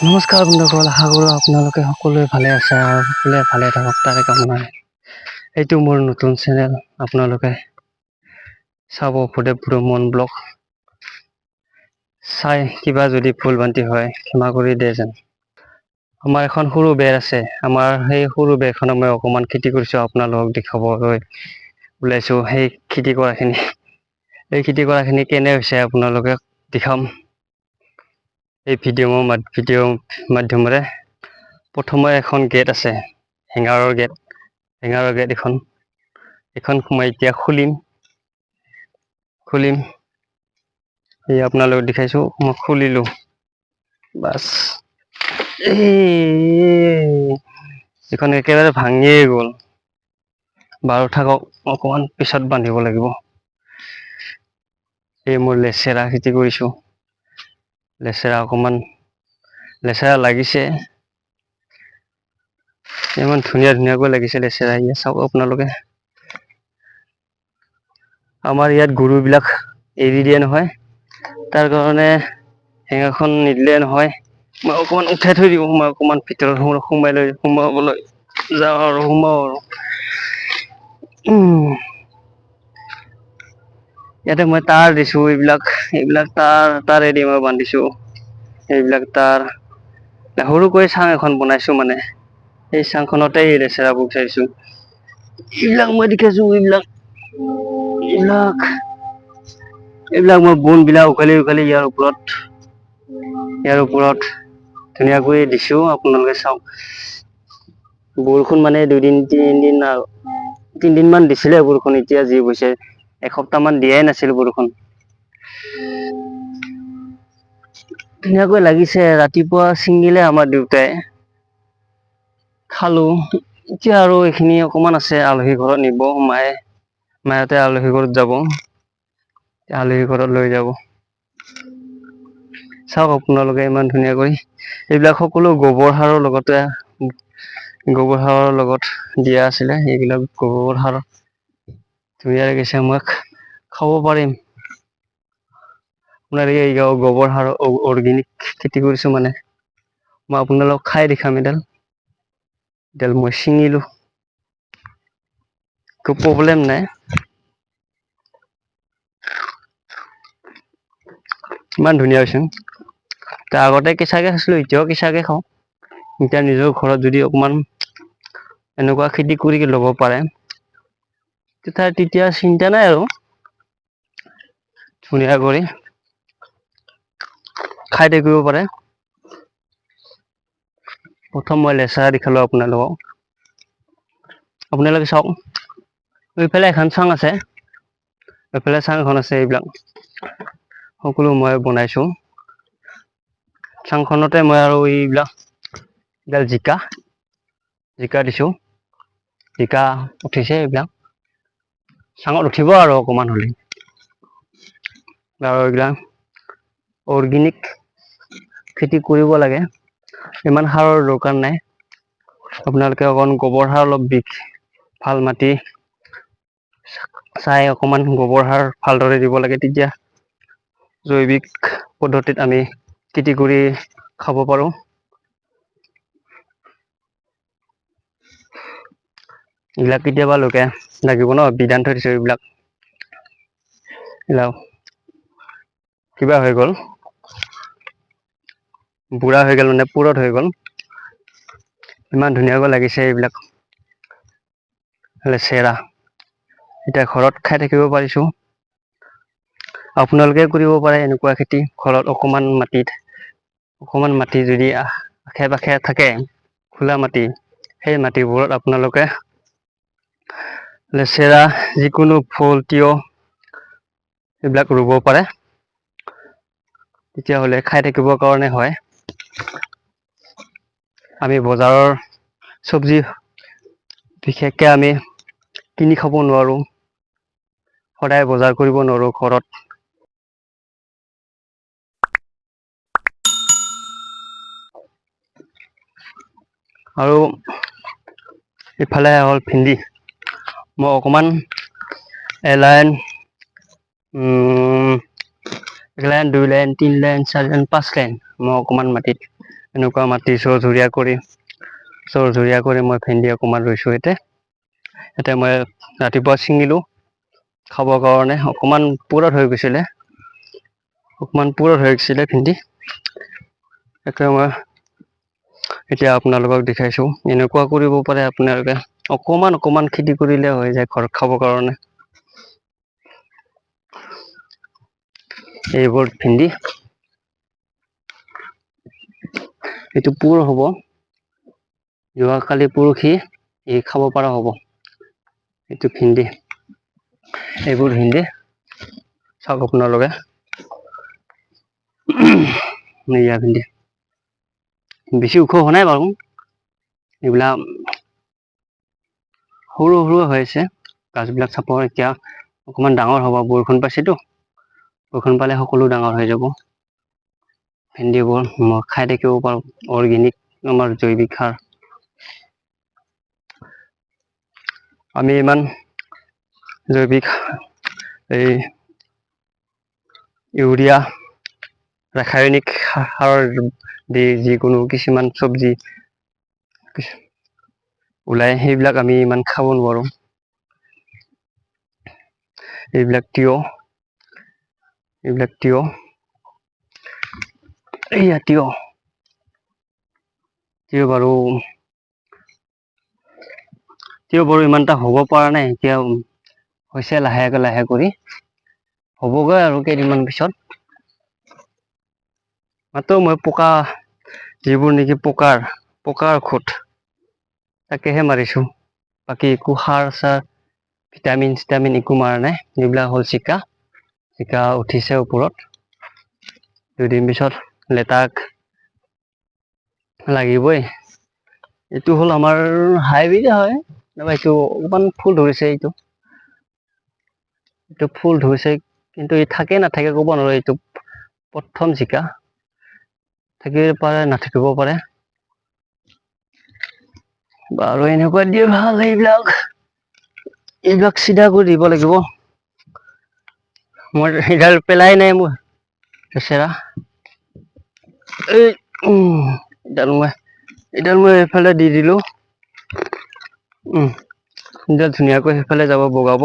নমস্কাৰ বন্ধুসকল, আশা কৰোঁ আপোনালোকে সকলোৱে ভালে আছে আৰু সকলোৱে ভালে থাকক তাৰে কামনাৰে। এইটো মোৰ নতুন চেনেল, আপোনালোকে চাব ভূদেৱ ভ্ৰমণ ব্লগ। চাই কিবা যদি ভুল ভ্ৰান্তি হয় ক্ষমা কৰি দিয়ে যেন। আমাৰ এখন সৰু বেৰ আছে, আমাৰ সেই সৰু বেৰখনত মই অকণমান খেতি কৰিছোঁ, আপোনালোকক দেখাবলৈ ওলাইছোঁ। সেই খেতি কৰাখিনি কেনে হৈছে আপোনালোকে দেখাম এই ভিডিঅ' মাধ্যমেৰে। প্ৰথমে এখন গেট আছে, হেঙাৰৰ গেট এখন মই এতিয়া খুলিম এই আপোনালোকক দেখাইছোঁ, মই খুলিলোঁ বাছ। এইখন একেবাৰে ভাঙিয়ে গ'ল। বাৰু থাকক, অকণমান পিছত বান্ধিব লাগিব। এই মোৰ লেচেৰা খেতি কৰিছোঁ, লেচেৰা লাগিছে। ইমান ধুনীয়াকৈ লাগিছে লেচেৰা, চাওক আপোনালোকে। আমাৰ ইয়াত গৰুবিলাক এৰি দিয়ে নহয়, তাৰ কাৰণে হেঙাৰখন নিদিলে নহয়। মই অকণমান উঠাই থৈ দিওঁ, মই অকণমান ভিতৰত সোমাবলৈ যাওঁ আৰু সোমাওঁ আৰু। ইয়াতে মই তাঁৰ দিছোঁ, এইবিলাক তাঁৰেদি মই বান্ধিছোঁ। এইবিলাক তাঁৰ, সৰুকৈ চাং এখন বনাইছোঁ মানে। সেই চাংখনতে লেচেৰাবোৰ চাইছোঁ। এইবিলাক মই দেখিছোঁ, এইবিলাক মই বনবিলাক উঘালি ইয়াৰ ওপৰত ধুনীয়াকৈ দিছোঁ, আপোনালোকে চাওক। বৰষুণ মানে তিনদিন মান দিছিলে বৰষুণ, এতিয়া যি হৈছে। এসপ্তাহ মান দিয়াই নাছিল বৰষুণ। ধুনীয়াকৈ লাগিছে, ৰাতিপুৱা ছিঙিলে আমাৰ দেউতাই। খালোঁ, এতিয়া আৰু এইখিনি অকণমান আছে, আলহী ঘৰত নিব মাহঁতে আলহী ঘৰত যাব, আলহী ঘৰত লৈ যাব। চাওক আপোনালোকে ইমান ধুনীয়াকৈ, এইবিলাক সকলো গোবৰ সাৰৰ লগতে দিয়া আছিলে, এইবিলাক গোবৰ সাৰ ধুনীয়া লাগিছে, মই খাব পাৰিম। আপোনাৰ এই গোবৰ সাৰ অৰ্গেনিক খেতি কৰিছোঁ মানে। মই আপোনালোকক খাই দেখাম এডাল মই ছিঙিলোঁ। একো প্ৰব্লেম নাই। ইমান ধুনীয়া হৈছে, আগতে কেঁচাকে খাইছিলোঁ, এতিয়াও কেঁচাকে খাওঁ। এতিয়া নিজৰ ঘৰত যদি অকমান এনেকুৱা খেতি কৰি ল'ব পাৰে, তেতিয়া চিন্তা নাই আৰু। ধুনীয়া কৰি খাই থাকিব পাৰে। প্ৰথম মই লেচেৰা দেখালোঁ আপোনালোকক। আপোনালোকে চাওক, এইফালে এখন চাং আছে। এইফালে চাং এখন আছে, এইবিলাক সকলো মই বনাইছোঁ। চাংখনতে মই আৰু এডাল জিকা দিছোঁ, জিকা উঠিছে এইবিলাক। চাঙত উঠিব আৰু অকমান হ'লে। আৰু এইবিলাক অৰ্গেনিক খেতি কৰিব লাগে, ইমান সাৰৰ দৰকাৰ নাই। আপোনালোকে অকণ গোবৰ সাৰ অলপ ভাল মাটি চাই অকমান গোবৰ সাৰ ভালদৰে দিব লাগে, তেতিয়া জৈৱিক পদ্ধতিত আমি খেতি কৰি খাব পাৰোঁ। এইবিলাক কেতিয়াবা লাগিব ন, বিধান থৈ দিছোঁ এইবিলাক। কিবা হৈ গ'ল। বুঢ়া হৈ গ'ল মানে পুৰঠ হৈ গ'ল। ইমান ধুনীয়াকৈ লাগিছে এইবিলাক লেচেৰা, এতিয়া ঘৰত খাই থাকিব পাৰিছোঁ। আপোনালোকে কৰিব পাৰে এনেকুৱা খেতি, ঘৰত অকমান মাটি যদি আশে পাশে থাকে, খোলা মাটি, সেই মাটিবোৰত আপোনালোকে লেচেৰা, যিকোনো ফুল, তিয়হ এইবিলাক ৰুব পাৰে। তেতিয়াহ'লে খাই থাকিবৰ কাৰণে হয়। আমি বজাৰৰ চব্জি বিশেষকে আমি কিনি খাব নোৱাৰোঁ। সদায় বজাৰ কৰিব নোৱাৰোঁ ঘৰত। আৰু ইফালে হ'ল ভেন্দি, মই অকমান align 1 line, 2 line, 3 line, 4 line, 5 line মই অকমান মাটিত এনেকুৱা মাটি চৰজৰীয়া কৰি মই ভেন্দি অকণমান ৰুইছোঁ এতিয়া মই ৰাতিপুৱা ছিঙিলোঁ খাবৰ কাৰণে। অকণমান পুৰঠ হৈ গৈছিলে ভেন্দি। তাকে মই এতিয়া আপোনালোকক দেখাইছোঁ, এনেকুৱা কৰিব পাৰে আপোনালোকে। অকণমান খেতি কৰিলে হৈ যায় ঘৰত খাব কাৰণে। এইবোৰ ভেন্দি, এইটো পুৰ হ'ব, যোৱাকালি পৰহি খাব পৰা হ'ব। এইটো ভেন্দি, এইবোৰ ভেন্দি চাওক আপোনালোকে। এয়া ভেন্দি বেছি ওখ হোৱা নাই বাৰু, এইবিলাক সৰু হৈ আছে। গাছবিলাক চাপৰ, এতিয়া অকণমান ডাঙৰ হ'ব, বৰষুণ পাইছেতো। বৰষুণ পালে সকলো ডাঙৰ হৈ যাব। ভেন্দিবোৰ মই খাই থাকিব পাৰোঁ, অৰ্গেনিক আমাৰ জৈৱিক সাৰ। আমি ইমান জৈৱিক এই ইউৰিয়া, ৰাসায়নিক সাৰৰ দি যিকোনো কিছুমান চব্জি ওলাই, সেইবিলাক আমি ইমান খাব নোৱাৰোঁ। এইবিলাক তিয়হ, এইয়া তিয়হ বাৰু ইমান এটা হ'ব পৰা নাই, এতিয়া হৈছে লাহে কৰি। হ'বগৈ আৰু কেইদিনমান পিছত। মাত্ৰ মই যিবোৰ নেকি পকাৰ ঔষধ, তাকেহে মাৰিছোঁ। বাকী একো সাৰ-চাৰ, ভিটামিন একো মাৰা নাই। এইবিলাক হ'ল জিকা উঠিছে ওপৰত। দুদিন পিছত লেটাক লাগিবই। এইটো হ'ল আমাৰ হাইব্ৰিড হয়, এইটো অকণমান ফুল ধৰিছে। এইটো ফুল ধৰিছে, কিন্তু ই থাকে নাথাকে ক'ব নোৱাৰো। এইটো প্ৰথম জিকা, থাকিব পাৰে নাথাকিব পাৰে। বাৰু এনেকুৱা দিয়ে ভাল, এইবিলাক চিধা কৰি দিব লাগিব। মই সেইডাল পেলাই নাই, মোৰ বেচেৰা। এইডাল মই এইফালে দি দিলোঁ। এতিয়া ধুনীয়াকৈ সেইফালে যাব, বগাব।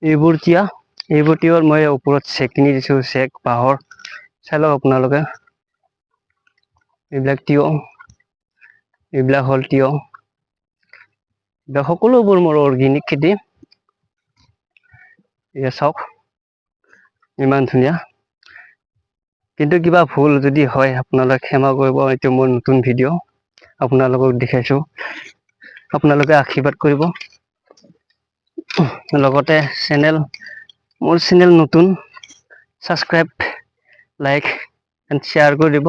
এইবোৰ তিয়হ মই ওপৰত চেক নি দিছোঁ, বাঁহৰ। চাই লওক আপোনালোকে। এইবিলাক তিয়হ, এইবিলাক হ'ল তিয়হ। সকলোবোৰ মোৰ অৰ্গেনিক খেতি। এয়া চাওক, ইমান ধুনীয়া। কিন্তু কিবা ভুল যদি হয়, আপোনালোকে ক্ষমা কৰিব। এইটো মোৰ নতুন ভিডিঅ', আপোনালোকক দেখাইছোঁ। আপোনালোকে আশীৰ্বাদ কৰিব। লগতে মোৰ চেনেল নতুন, ছাবস্ক্ৰাইব, লাইক এণ্ড শ্বেয়াৰ কৰি দিব।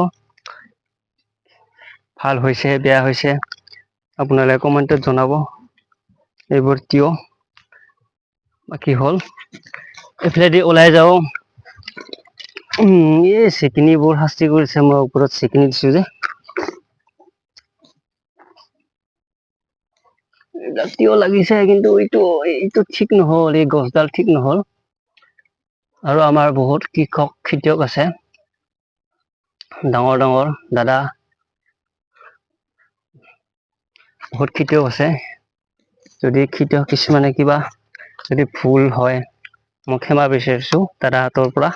ভাল হৈছে, বেয়া হৈছে, আপোনালোকে কমেণ্টত জনাব। এইবোৰ তিয়হ, বাকী হ'ল এইফালেদি ওলাই যাওঁ। এই চিকনিবোৰ শাস্তি কৰিছে, মই ওপৰত চিকনি দিছোঁ যে। এইবিলাক তিয়হ লাগিছে, কিন্তু এইটো ঠিক নহ'ল, এই গছডাল ঠিক নহ'ল। আৰু আমাৰ বহুত খেতিয়ক আছে, ডাঙৰ দাদা। বহুত খেতিয়ক আছে। যদি খেতিয়ক কিছুমানে কিবা যদি ভুল হয়, মই ক্ষমা বিচাৰিছোঁ দাদাহঁতৰ পৰা।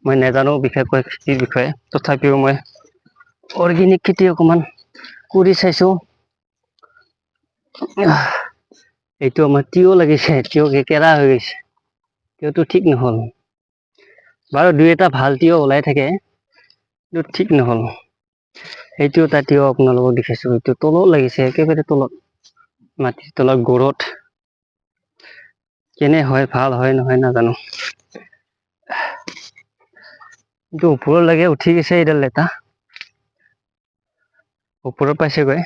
মই নাজানো বিশেষকৈ খেতিৰ বিষয়ে, তথাপিও মই অৰ্গেনিক খেতি অকণমান কৰি চাইছোঁ। এইটো আমাৰ তিয়হ লাগিছে, তিয়হ কেকেৰা হৈ গৈছে। তিয়হটো ঠিক নহ'ল। বাৰু দুই এটা ভাল তিয়হ ওলাই থাকে, কিন্তু ঠিক নহ'ল। সেইটো এটা তিয়হ আপোনালোকক দেখাইছোঁ, এইটো তলত লাগিছে, একেবাৰে তলত। মাটিৰ তলত গৰত। কেনে হয়, ভাল হয় নহয় নাজানো। কিন্তু ওপৰলৈকে উঠি গৈছে এইডাল লেটা। ওপৰত পাইছেগৈ।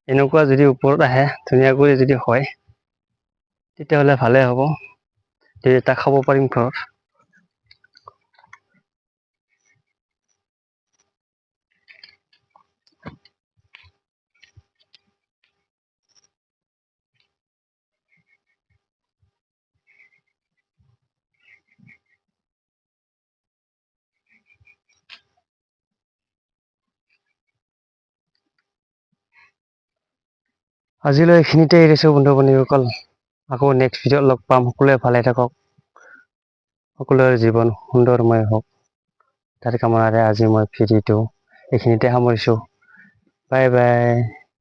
এনেকুৱা যদি ওপৰত আহে, ধুনীয়াকৈ যদি হয়, তেতিয়াহ'লে ভালে হ'ব। এটা খাব পাৰিম ঘৰত। আজিলৈ এইখিনিতে এৰিছোঁ বন্ধু বান্ধৱীসকল। আকৌ নেক্সট ভিডিঅ'ত লগ পাম। সকলোৱে ভালে থাকক, সকলোৰে জীৱন সুন্দৰময় হওক, তাৰ কামনাৰে আজি মই ভিডিঅ'টো এইখিনিতে সামৰিছোঁ। Bye bye.